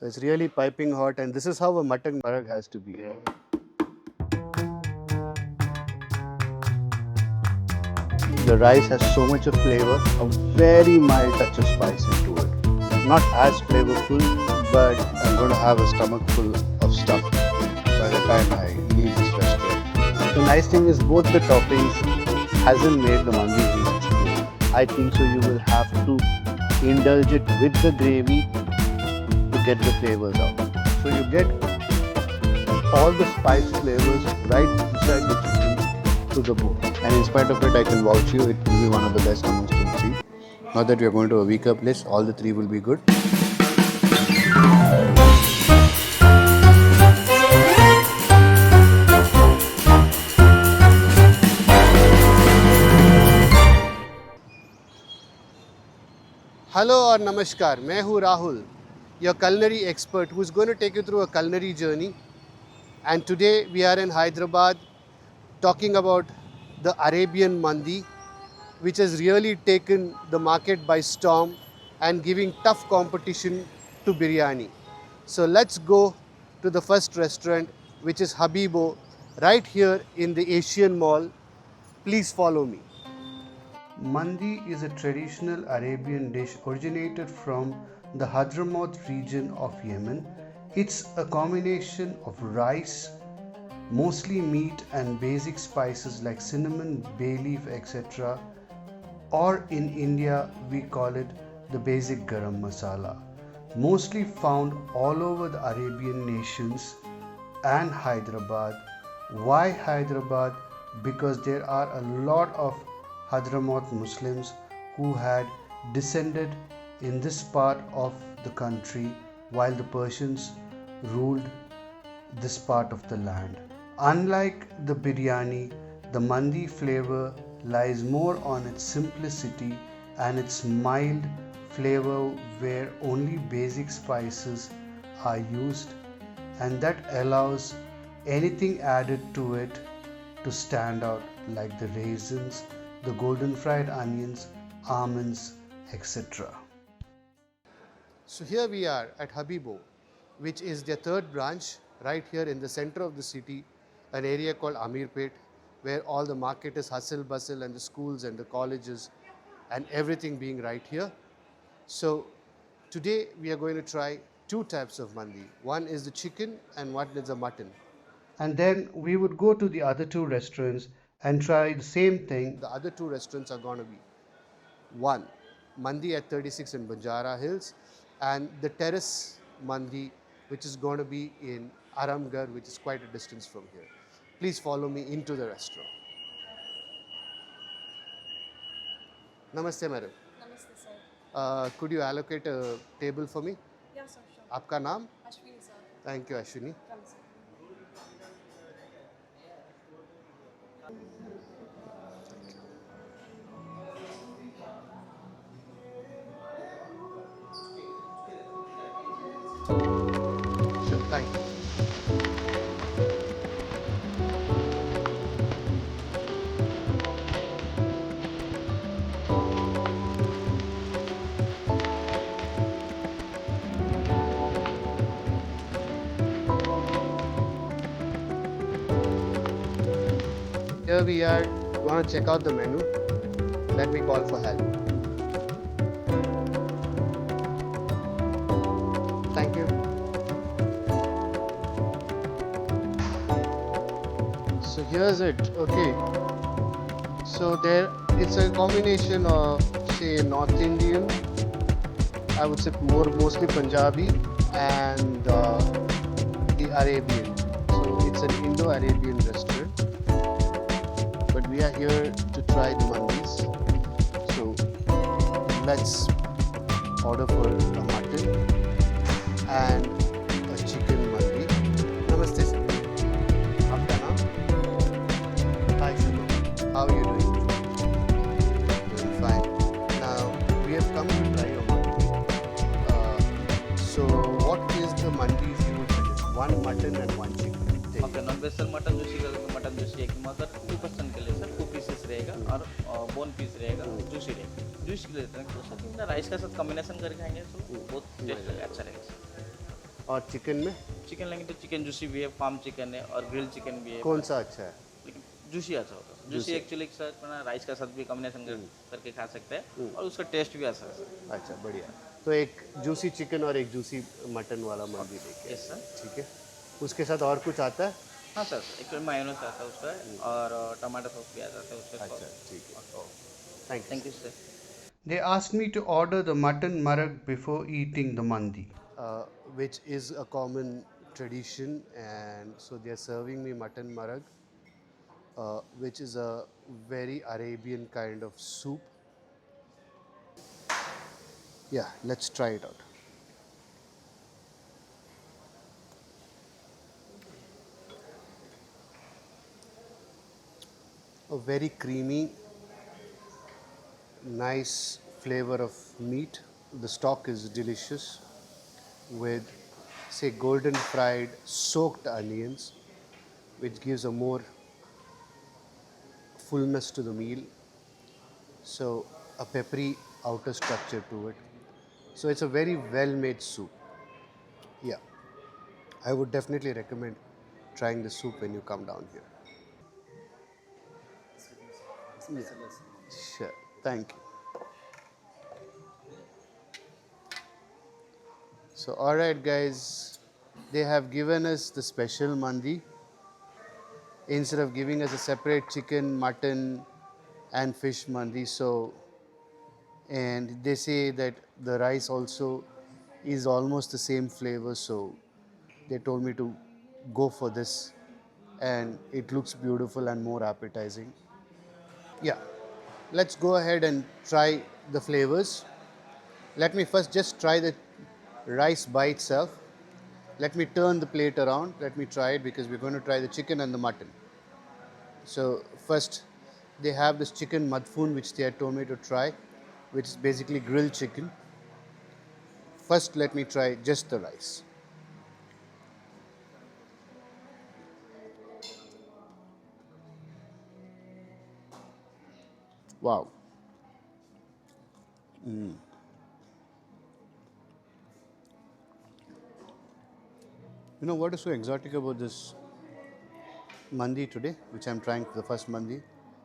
So it's really piping hot, and this is how a mutton marag has to be. The rice has so much of flavor, a very mild touch of spice into it. Not as flavorful, but I'm going to have a stomach full of stuff by the time I leave this restaurant. The nice thing is both the toppings hasn't made the mandi rich gravy. I think so you will have to indulge it with the gravy to get the flavors out. So you get all the spice flavors right inside the chicken to the bone. And in spite of it, I can vouch you, it will be one of the best amongst the three. Not that we are going to a weaker place, all the three will be good. Hello or namaskar, मैं हूँ Rahul, your culinary expert who is going to take you through a culinary journey. And today we are in Hyderabad talking about the Arabian Mandi, which has really taken the market by storm and giving tough competition to biryani. So let's go to the first restaurant, which is Habibbo, right here in the Asian Mall. Please follow me. Mandi is a traditional Arabian dish originated from the Hadramaut region of Yemen. It's a combination of rice, mostly meat, and basic spices like cinnamon, bay leaf, etc. Or in India, we call it the basic garam masala. Mostly found all over the Arabian nations and Hyderabad. Why Hyderabad? Because there are a lot of Hadramaut Muslims who had descended in this part of the country while the Persians ruled this part of the land. Unlike the biryani, the mandi flavor lies more on its simplicity and its mild flavor where only basic spices are used, and that allows anything added to it to stand out, like the raisins, the golden fried onions, almonds, etc. So here we are at Habibbo, which is their third branch right here in the center of the city, an area called Ameerpet, where all the market is hustle bustle and the schools and the colleges and everything being right here. So today we are going to try two types of mandi. One is the chicken and one is the mutton. And then we would go to the other two restaurants and try the same thing. The other two restaurants are going to be one, Mandi at 36 in Banjara Hills, and the Terrace Mandi, which is going to be in Aramghar, which is quite a distance from here. Please follow me into the restaurant. Namaste, madam. Namaste, sir. Could you allocate a table for me? Yeah, sir, sure. Aapka naam? Ashwini, sir. Thank you, Ashwini. Come, sir. Sure, thank you. Here we are, want to check out the menu. Let me call for help. Thank you. So here's it. Okay. So there, it's a combination of, say, North Indian, I would say mostly Punjabi, and the Arabian. So it's an Indo-Arabian restaurant. But we are here to try the mandis. So let's order for a mutton and a chicken mandi. Namaste, sir. Aapka naam? Hi, Shubham. How are you doing? Doing fine. Now, we have come to try your mandi. So what is the mandis you would suggest? One mutton and one chicken. आपका non veg sir mutton Joshi का mutton Joshi एक मगर 2% के लिए sir 2 pieces रहेगा और bone piece रहेगा juicy रहेगा जूस के लिए देते हैं तो सर राइस का साथ कॉम्बिनेशन करके खाएंगे तो बहुत टेस्ट अच्छा रहेगा सर और चिकन में चिकन लेंगे तो चिकन जूसी भी है, फार्म चिकन है और ग्रिल चिकन भी है। कौन सा अच्छा है? लेकिन जूसी अच्छा होता है। जूसी एक्चुअली के साथ अपना राइस का साथ भी कॉम्बिनेशन करके खा सकते हैं और उसका टेस्ट भी अच्छा है। अच्छा, बढ़िया। तो एक जूसी चिकन और एक जूसी मटन वाला मंदी देखिए। Yes sir. ठीक है। उसके साथ और कुछ आता है? हाँ सर, एक्चुअली मायोनीज आता है उसका और टमाटो सॉस भी आ जाता है उसके अच्छा, साथ। ठीक है। Thank you thank you sir. Sir. They asked me to order the mutton marag before eating the mandi, which is a common tradition, and so they are serving me mutton marag, which is a very Arabian kind of soup. Yeah, let's try it out. A very creamy, nice flavor of meat. The stock is delicious with, say, golden fried soaked onions, which gives a more fullness to the meal. So, a peppery outer structure to it. So, it's a very well made soup. Yeah, I would definitely recommend trying the soup when you come down here. Yeah. Sure, thank you. So, alright, guys, they have given us the special mandi instead of giving us a separate chicken, mutton, and fish mandi. So, and they say that the rice also is almost the same flavor. So, they told me to go for this, and it looks beautiful and more appetizing. Yeah, let's go ahead and try the flavors. Let me first just try the rice by itself. Let me turn the plate around. Let me try it because we're going to try the chicken and the mutton. So first, they have this chicken madfoon which they had told me to try, which is basically grilled chicken. First, let me try just the rice. Wow. You know what is so exotic about this mandi today, which I'm trying for the first mandi,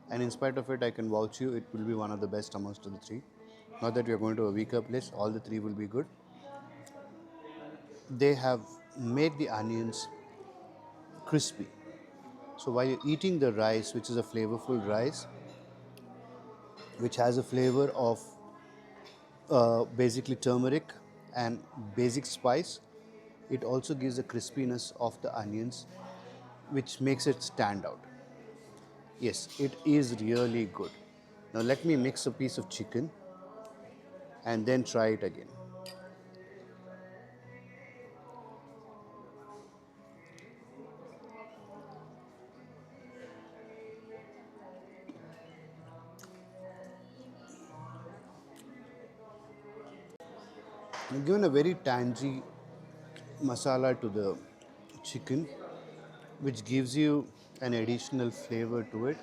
and in spite of it, I can vouch you it will be one of the best amongst the three. Not that we are going to a weaker place, all the three will be good. They have made the onions crispy. So while you're eating the rice, which is a flavorful rice, which has a flavor of basically turmeric and basic spice, it also gives the crispiness of the onions, which makes it stand out. Yes, it is really good. Now let me mix a piece of chicken and then try it again. I've given a very tangy masala to the chicken, which gives you an additional flavor to it.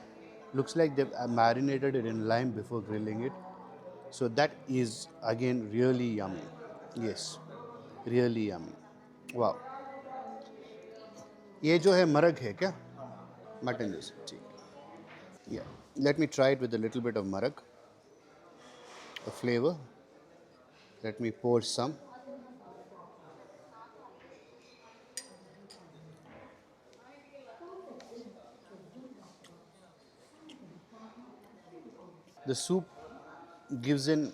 Looks like they've marinated it in lime before grilling it. So that is again really yummy. Yes, really yummy. Wow. ये जो है मरग है क्या? Mutton is ठीक. Yeah. Let me try it with a little bit of marag, a flavor. Let me pour some. The soup gives in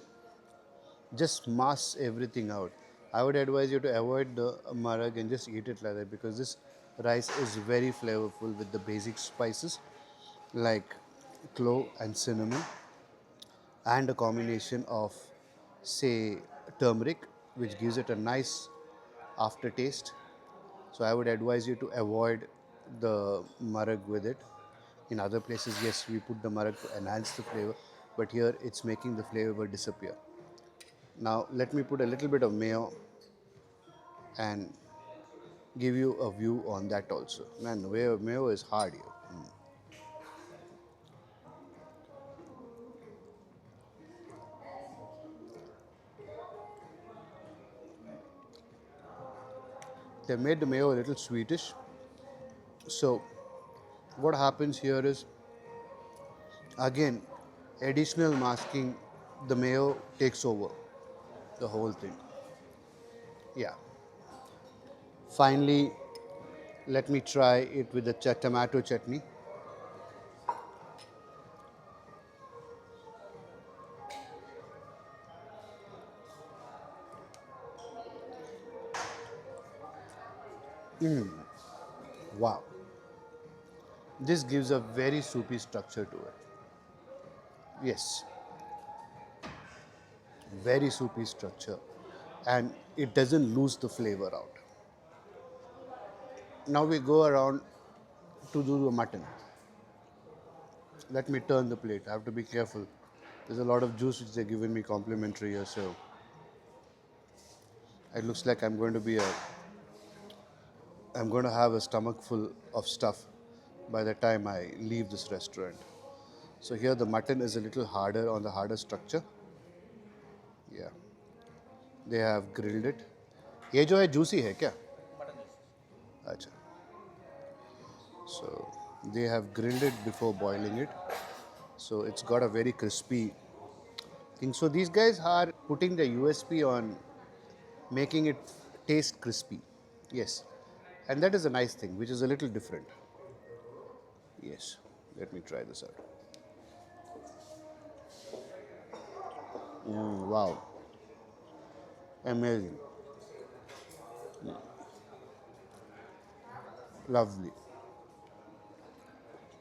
just mass everything out. I would advise you to avoid the marag and just eat it like that because this rice is very flavorful with the basic spices like clove and cinnamon and a combination of, say, turmeric, which gives it a nice aftertaste. So I would advise you to avoid the marag with it. In other places, yes, we put the marag to enhance the flavor, but here it's making the flavor disappear. Now let me put a little bit of mayo and give you a view on that also. Man, mayo is hard here. They made the mayo a little sweetish. So what happens here is, again, additional masking, the mayo takes over the whole thing. Yeah. Finally, let me try it with the tomato chutney. Wow. This gives a very soupy structure to it. Yes, very soupy structure, and it doesn't lose the flavor out. Now we go around to do the mutton. Let me turn the plate. I have to be careful. There's a lot of juice which they're giving me complimentary here, so it looks like I'm going to have a stomach full of stuff by the time I leave this restaurant. So here the mutton is a little harder on the harder structure. Yeah, they have grilled it. ये जो है juicy है क्या? अच्छा. So they have grilled it before boiling it. So it's got a very crispy thing. So these guys are putting the USP on making it taste crispy. Yes. And that is a nice thing, which is a little different. Yes. Let me try this out. Wow. Amazing. Lovely.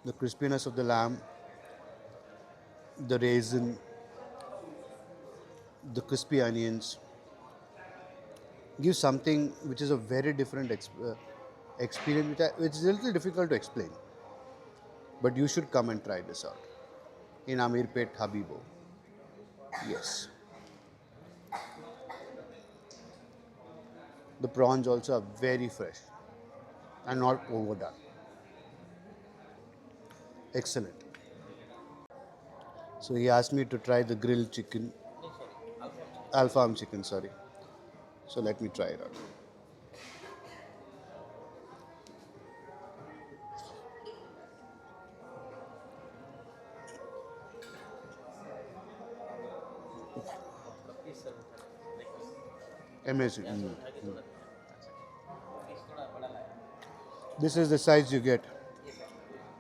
The crispiness of the lamb, the raisin, the crispy onions give something which is a very different experience, which is a little difficult to explain. But you should come and try this out in Ameerpet, Habibbo. Yes. The prawns also are very fresh and not overdone. Excellent. So he asked me to try the grilled chicken, Alfam chicken, sorry. So let me try it out. Amazing. This is the size you get.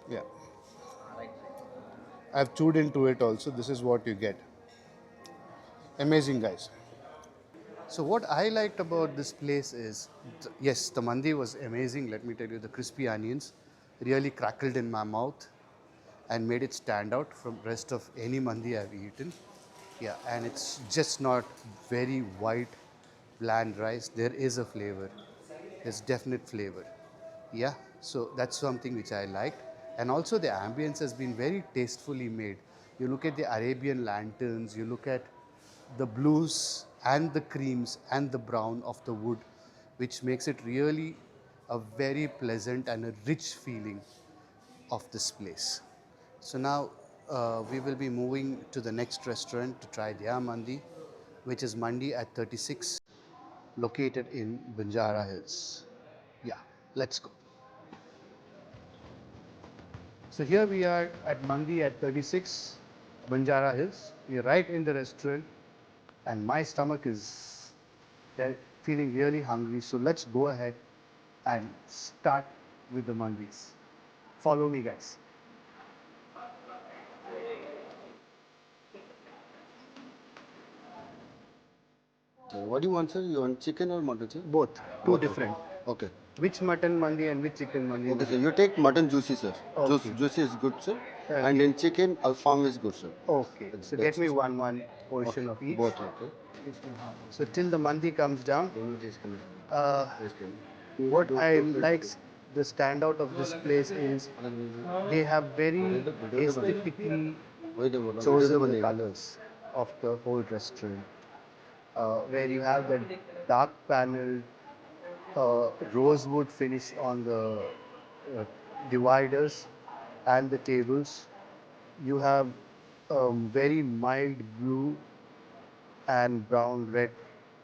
Yeah. I've chewed into it also. This is what you get. Amazing, guys. So what I liked about this place is, yes, the mandi was amazing. Let me tell you, the crispy onions really crackled in my mouth and made it stand out from rest of any mandi I've eaten. Yeah, and it's just not very white, bland rice. There is a flavor. There's definite flavor. Yeah, so that's something which I liked. And also the ambience has been very tastefully made. You look at the Arabian lanterns, you look at the blues and the creams and the brown of the wood, which makes it really a very pleasant and a rich feeling of this place. So now we will be moving to the next restaurant to try their mandi, which is Mandi at 36, located in Banjara Hills. Yeah, let's go. So here we are at Mandi at 36, Banjara Hills. We're right in the restaurant, and my stomach is feeling really hungry. So let's go ahead and start with the mandis. Follow me, guys. What do you want, sir? You want chicken or mutton, sir? Both, two Both, different. Okay. Which mutton mandi and which chicken mandi? Okay, sir. You take mutton juicy, sir. Okay. Juicy is good, sir. Okay. And in chicken, alfam is good, sir. Okay. So get me one portion of each. Both, okay. So till the mandi comes down, uh, what I like the standout of this place is they have very aesthetically chosen the colors of the whole restaurant. Where you have the dark panel rosewood finish on the dividers and the tables. You have very mild blue and brown red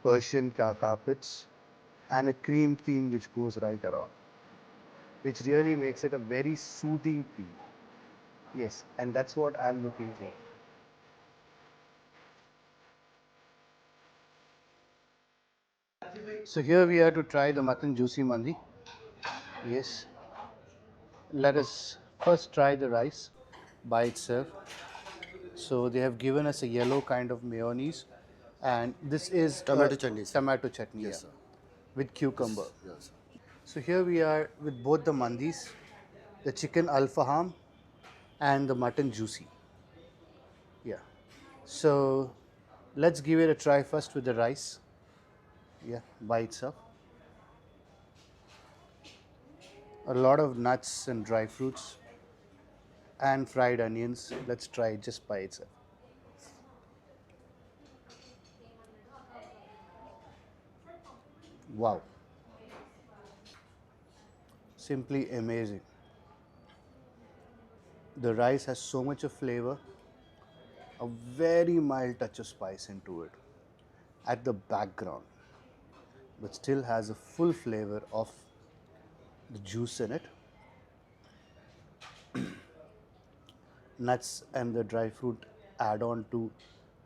Persian carpets and a cream theme which goes right around, which really makes it a very soothing feel. Yes, and that's what I'm looking for. So here we are to try the mutton juicy mandi. Yes, let us first try the rice by itself. So they have given us a yellow kind of mayonnaise, and this is Tomato chutney, sir. tomato chutney, Yes, yeah, sir. with cucumber. Yes. So here we are with both the mandis, the chicken alfaham and the mutton juicy. Yeah. So let's give it a try first with the rice. Yeah, by itself. A lot of nuts and dry fruits and fried onions. Let's try it just by itself. Wow. Simply amazing. The rice has so much of flavor, a very mild touch of spice into it at the background, but still has a full flavor of the juice in it. Nuts and the dry fruit add on to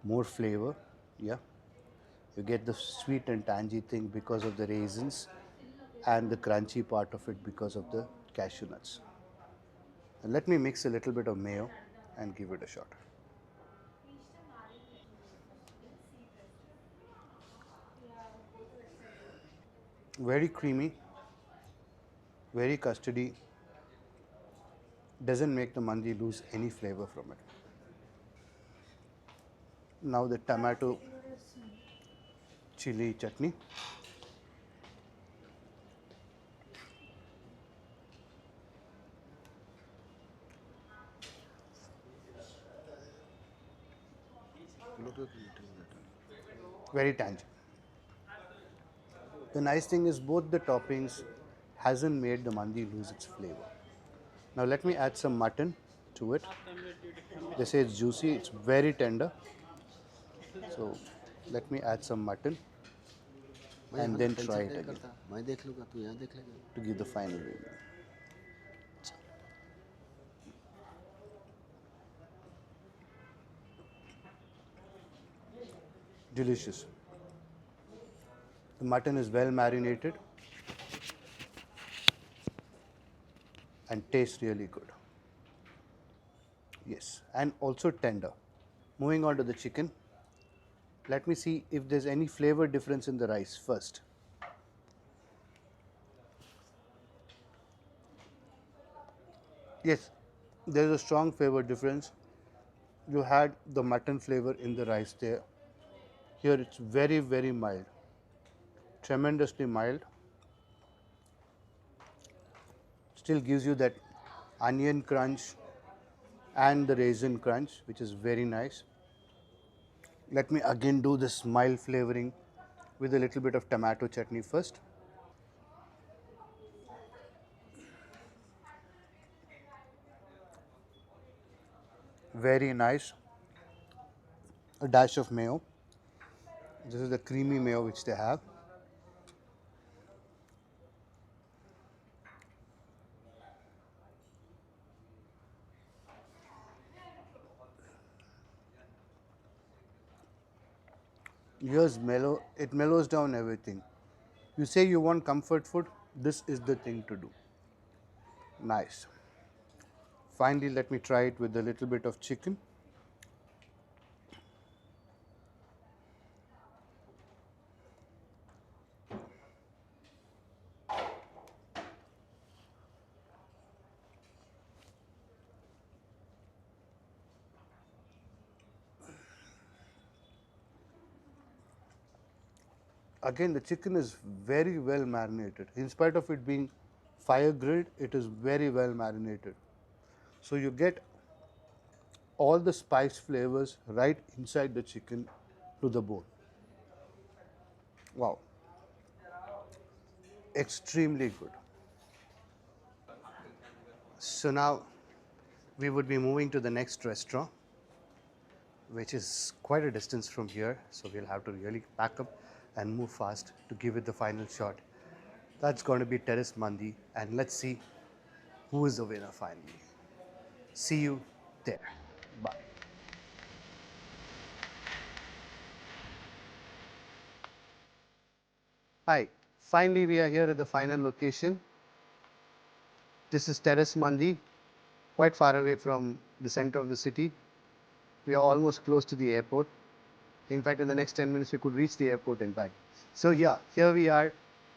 more flavor. Yeah, you get the sweet and tangy thing because of the raisins, and the crunchy part of it because of the cashew nuts. And let me mix a little bit of mayo and give it a shot. Very creamy, very custardy, doesn't make the mandi lose any flavor from it. Now the tomato chili chutney. Very tangy. The nice thing is both the toppings hasn't made the mandi lose its flavor. Now let me add some mutton to it. They say it's juicy, it's very tender. So let me add some mutton and then try it again मैं देख लूँगा तू यहाँ देख लेगा. to give the final review. Delicious. The mutton is well marinated and tastes really good. Yes, and also tender. Moving on to the chicken. Let me see if there's any flavor difference in the rice first. Yes, there's a strong flavor difference. You had the mutton flavor in the rice there. Here it's very, very mild, tremendously mild. Still gives you that onion crunch and the raisin crunch, which is very nice. Let me again do this mild flavoring with a little bit of tomato chutney first. Very nice. A dash of mayo. This is the creamy mayo which they have. Here's mellow, it mellows down everything. You say you want comfort food, this is the thing to do. Nice. Finally, let me try it with a little bit of chicken. Again, the chicken is very well marinated. In spite of it being fire grilled, it is very well marinated. So you get all the spice flavors right inside the chicken to the bone. Wow, extremely good. So now we would be moving to the next restaurant, which is quite a distance from here. So we'll have to really pack up and move fast to give it the final shot. That's going to be Terrace Mandi, and let's see who is the winner finally. See you there. Bye. Hi, finally we are here at the final location. This is Terrace Mandi, quite far away from the center of the city. We are almost close to the airport. In fact, in the next 10 minutes, we could reach the airport and back. So yeah, here we are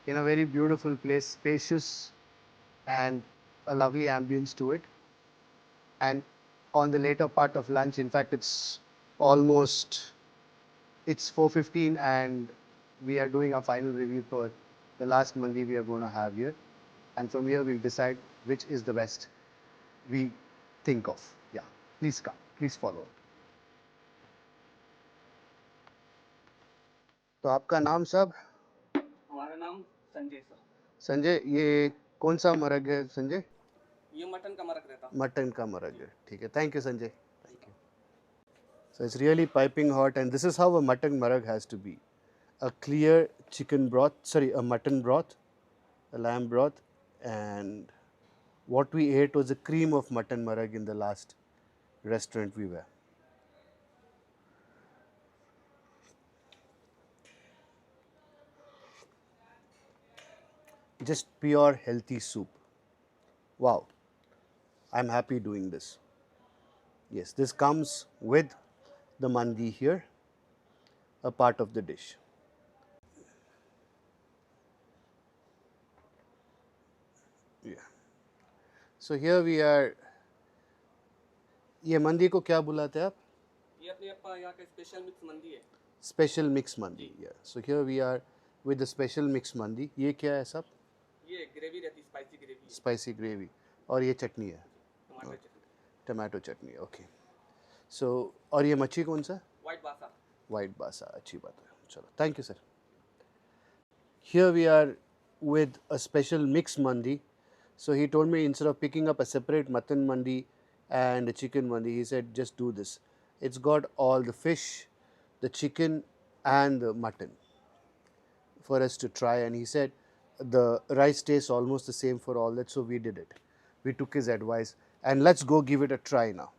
in a very beautiful place, spacious and a lovely ambience to it. And on the later part of lunch, in fact, almost, it's 4:15 and we are doing our final review for the last mandi we are going to have here. And from here, we'll decide which is the best we think of. Yeah, please come, please follow. तो आपका नाम सब? हमारा नाम Sanjay sir. Sanjay, ये कौन सा मरग है संजय? ये मटन का मरक रहता। मटन का मरग है, ठीक है. Thank you Sanjay. Thank you. So it's really piping hot, and this is how a mutton marag has to be. A clear chicken broth, sorry, a mutton broth, a lamb broth, and what we ate was a cream of mutton marag in the last restaurant we were. Just pure healthy soup. Wow, I'm happy doing this. Yes, this comes with the mandi here, a part of the dish. Yeah. So here we are. ये मंदी को क्या बुलाते हैं आप? ये अपने यहाँ का स्पेशल मिक्स मंदी है। Special mix mandi. Yeah. So here we are with the special mix mandi. ये क्या है सब? ये ग्रेवी रहती, स्पाइसी ग्रेवी। Spicy gravy. और ये चटनी है. टमाटर चटनी। Tomato chutney. Okay. So और ये मच्छी कौन सा? White basa. White basa. अच्छी बात है. चलो. Thank you sir. Here we are with a special mix mandi. So he told me instead of picking up a separate mutton mandi and a chicken mandi, he said just do this. It's got all the fish, the chicken and the mutton for us to try, and he said the rice tastes almost the same for all that, so we did it. We took his advice and let's go give it a try now.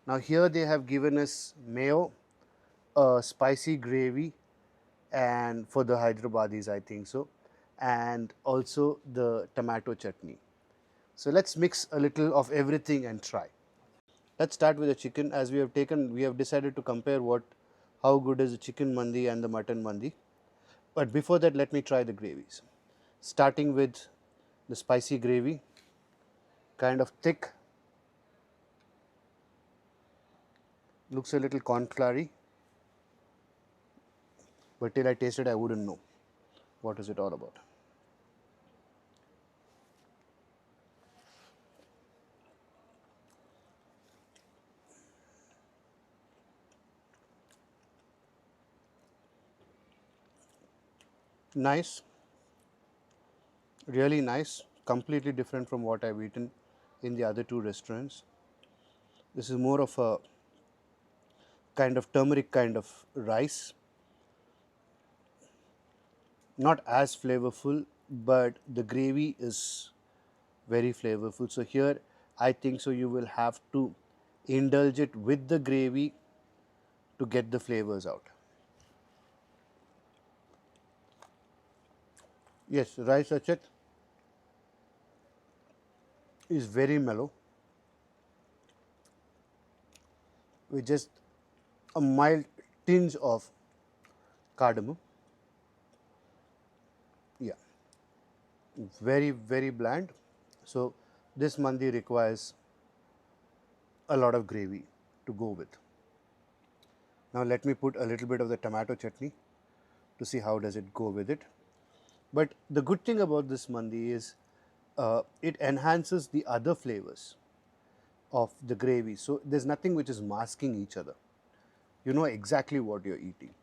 Now here they have given us mayo, a spicy gravy, and for the Hyderabadis I think so, and also the tomato chutney. So let's mix a little of everything and try. Let's start with the chicken. As we have decided to compare how good is the chicken mandi and the mutton mandi. But before that, let me try the gravies. Starting with the spicy gravy, kind of thick, looks a little cornflowery, but till I taste it, I wouldn't know what is it all about. Nice, really nice, completely different from what I've eaten in the other two restaurants. This is more of a kind of turmeric kind of rice, not as flavorful, but the gravy is very flavorful. So here I think so you will have to indulge it with the gravy to get the flavors out. Yes, rice sachet is very mellow with just a mild tinge of cardamom. Yeah, very, very bland. So this mandi requires a lot of gravy to go with. Now let me put a little bit of the tomato chutney to see how does it go with it. But the good thing about this mandi is it enhances the other flavors of the gravy. So there's nothing which is masking each other. You know exactly what you're eating.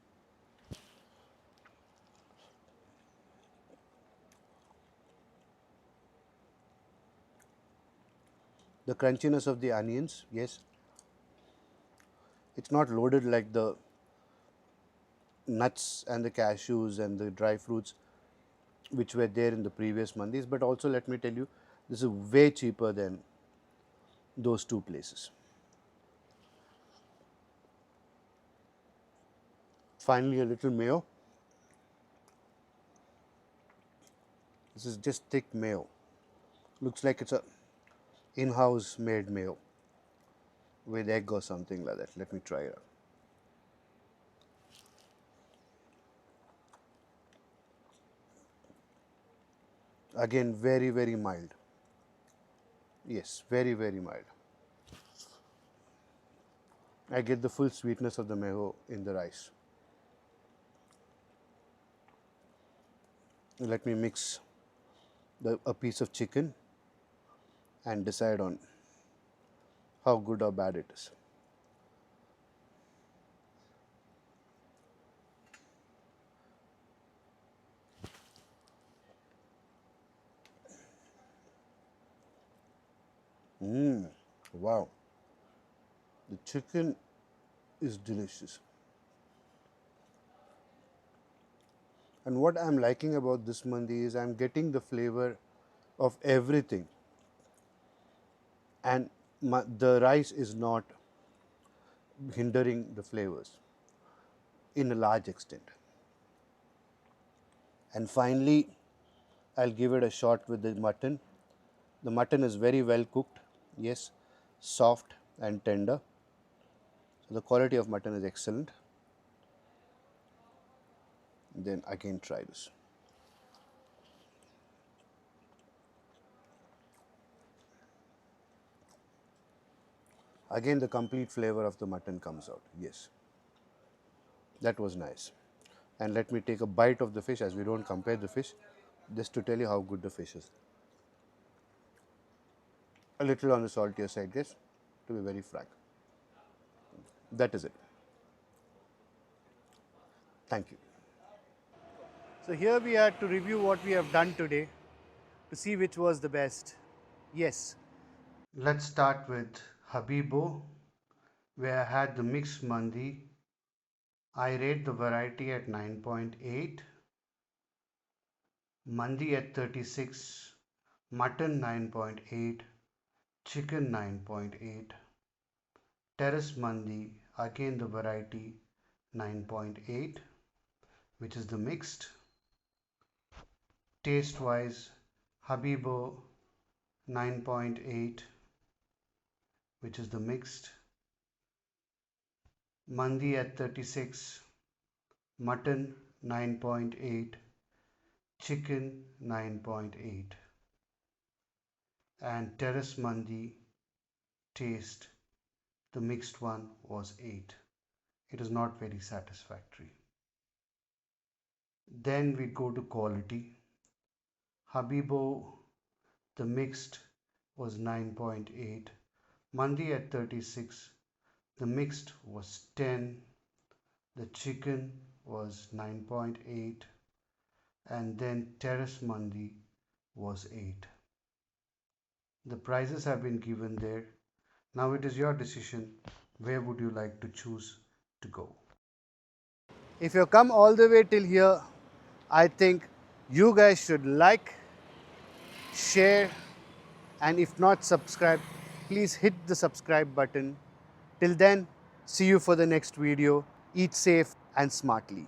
The crunchiness of the onions, yes. It's not loaded like the nuts and the cashews and the dry fruits which were there in the previous mandis, but also let me tell you, this is way cheaper than those two places. Finally, a little mayo. This is just thick mayo. Looks like it's a in-house made mayo with egg or something like that. Let me try it out. Again, very, very mild. Yes, very, very mild. I get the full sweetness of the mayo in the rice. Let me mix a piece of chicken and decide on how good or bad it is. Wow, the chicken is delicious. And what I'm liking about this mandi is I'm getting the flavor of everything, and the rice is not hindering the flavors in a large extent. And finally, I'll give it a shot with the mutton. The mutton is very well cooked, yes, soft and tender. So the quality of mutton is excellent. Then again try this. Again the complete flavor of the mutton comes out. Yes, that was nice. And let me take a bite of the fish, as we don't compare the fish, just to tell you how good the fish is. A little on the saltier side, yes, to be very frank. That is it. Thank you. So here we are to review what we have done today, to see which was the best. Yes. Let's start with Habibbo, where I had the mixed mandi. I rate the variety at 9.8, mandi at 36, mutton 9.8, chicken 9.8, Terrace Mandi, again the variety 9.8, which is the mixed. Taste wise, Habibo 9.8, which is the mixed. Mandi at 36, mutton 9.8, chicken 9.8, and Terrace Mandi taste, the mixed one was 8. It is not very satisfactory. Then we go to quality. Habibbo, the mixed was 9.8. Mandi at 36, the mixed was 10. The chicken was 9.8. And then Terrace Mandi was 8. The prices have been given there. Now it is your decision. Where would you like to choose to go? If you come all the way till here, I think you guys should like, share, and if not subscribe, please hit the subscribe button. Till then, see you for the next video. Eat safe and smartly.